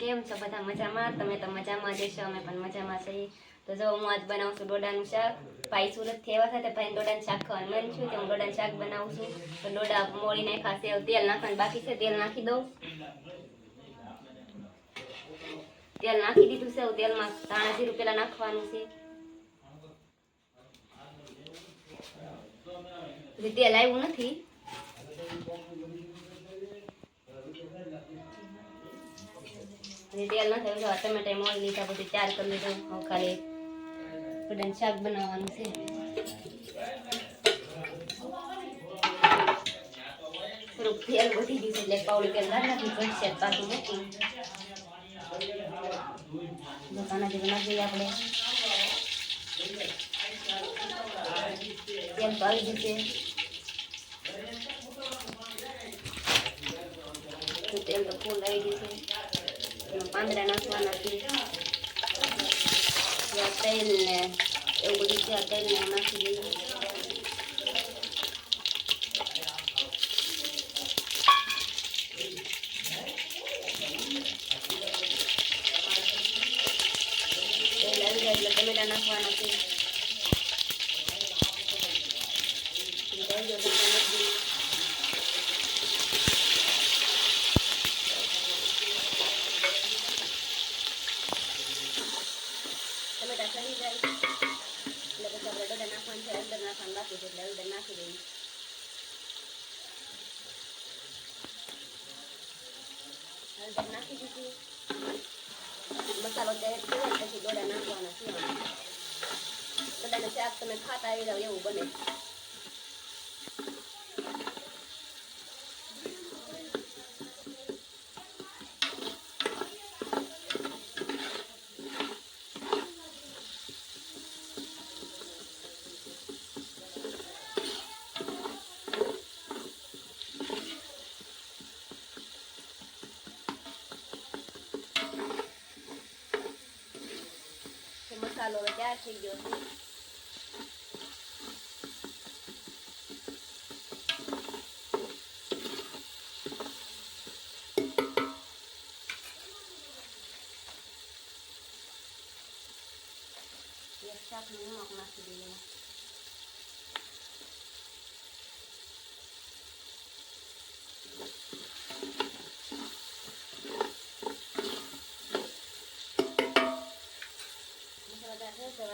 કેમ છો બધા મજામાં? તમે તો મજામાં જ હશો, અમે પણ મજામાં છીએ. તો જો હું આજ બનાવું છું ડોડાનું શાક. ભાઈ સુરતથી આવ્યા હતા, ભાઈ ડોડાનું શાક ખાવાનું મન છું, તો હું ડોડાનું શાક બનાવું છું. તો ડોડા મોળી નાખ્યા છે, તેલ નાખવાનું બાકી છે, તેલ નાખી દઉં. તેલ નાખી દીધું છે, તેલમાં ધાણા જીરું પેલા નાખવાનું છે. તેલ આવ્યું નથી. તેલ ન થયું, ટમેટા મોળી લીધા, બધું ચાર કરી લીધું. હવે ખાલી ડોડાનું શાક બનાવવાનું છે. થોડુંક તેલ વધી ગયું એટલે પાવડી તેલ નાખી પડશે, પાછું મૂકી દુકાના જેવું નાખી આપણે. તેલ તો આવી ગયું છે, તેલ તો ફૂલ આવી ગયું છે. પાંદડા નાખવાના છે, તેલ ને એવું બધું છે. તેલ ને નાખી દઈએ. તેલ આવી જાય એટલે ટમેટા નાખવાના છે. ટમેટા સડી જાય એટલે પછી આપણે ડોડા નાખવાનું છે. હળદર નાખવાનું બાકી છે એટલે હળદર નાખી દઈએ. હળદર નાખી દીધી. મસાલો તૈયાર કર્યો પછી ડોડા નાખવાના છે. ડોડાનું શાક તમે ખાતા આવી જાવ એવું બને. મસાલો હવે તૈયાર થઈ ગયો છે. એક શાકનું નમક નાખી દઈએ.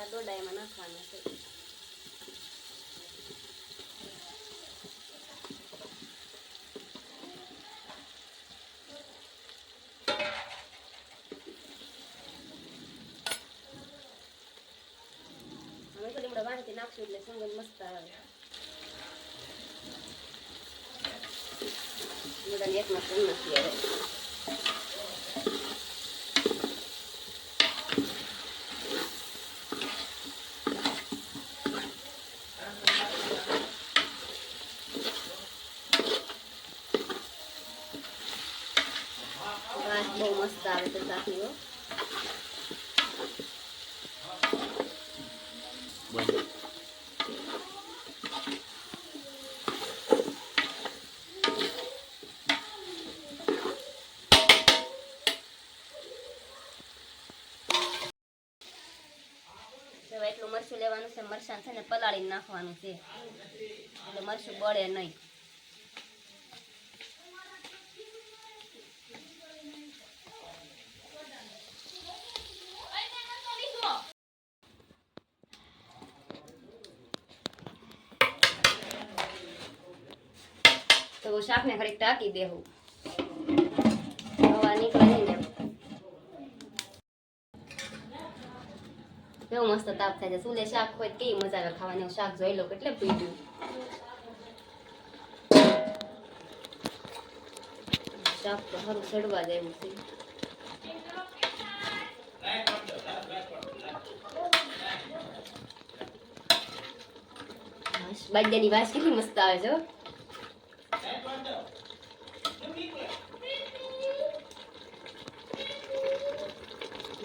ડોડા એમાં નાખવાના છે. હવે તો લીમડો વાટીને નાખશું એટલે સંગત મસ્ત આવે. લીમડાની એકમાં સણ નથી આવે. બહુ મસ્ત આવે છે શાકીઓ. એટલું મરચું લેવાનું છે. મરચાં છે ને પલાળીને નાખવાનું છે એટલે મરચું બળે નહીં. તો શાકને ઘડીક ટાંકી દેવું, હવા નીકળે નહીં. કેવું મસ્ત તાપ થાય છે. સુલે શાક હોય કેવી મજા આવે ખાવાની. શાક જોઈ લો કેટલે પીડ્યું. શાક તો સારું સડવા જાય એવું છે. બાજરાની વાસ કેટલી મસ્ત આવે છે.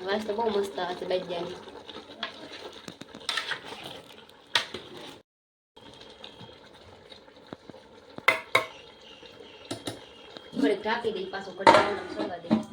વાસ તો બહુ મસ્ત આવે છે બાજરાની. ઘરે ઢાંકી દઈ, પાછો કઢાઈ સળવા દઈ.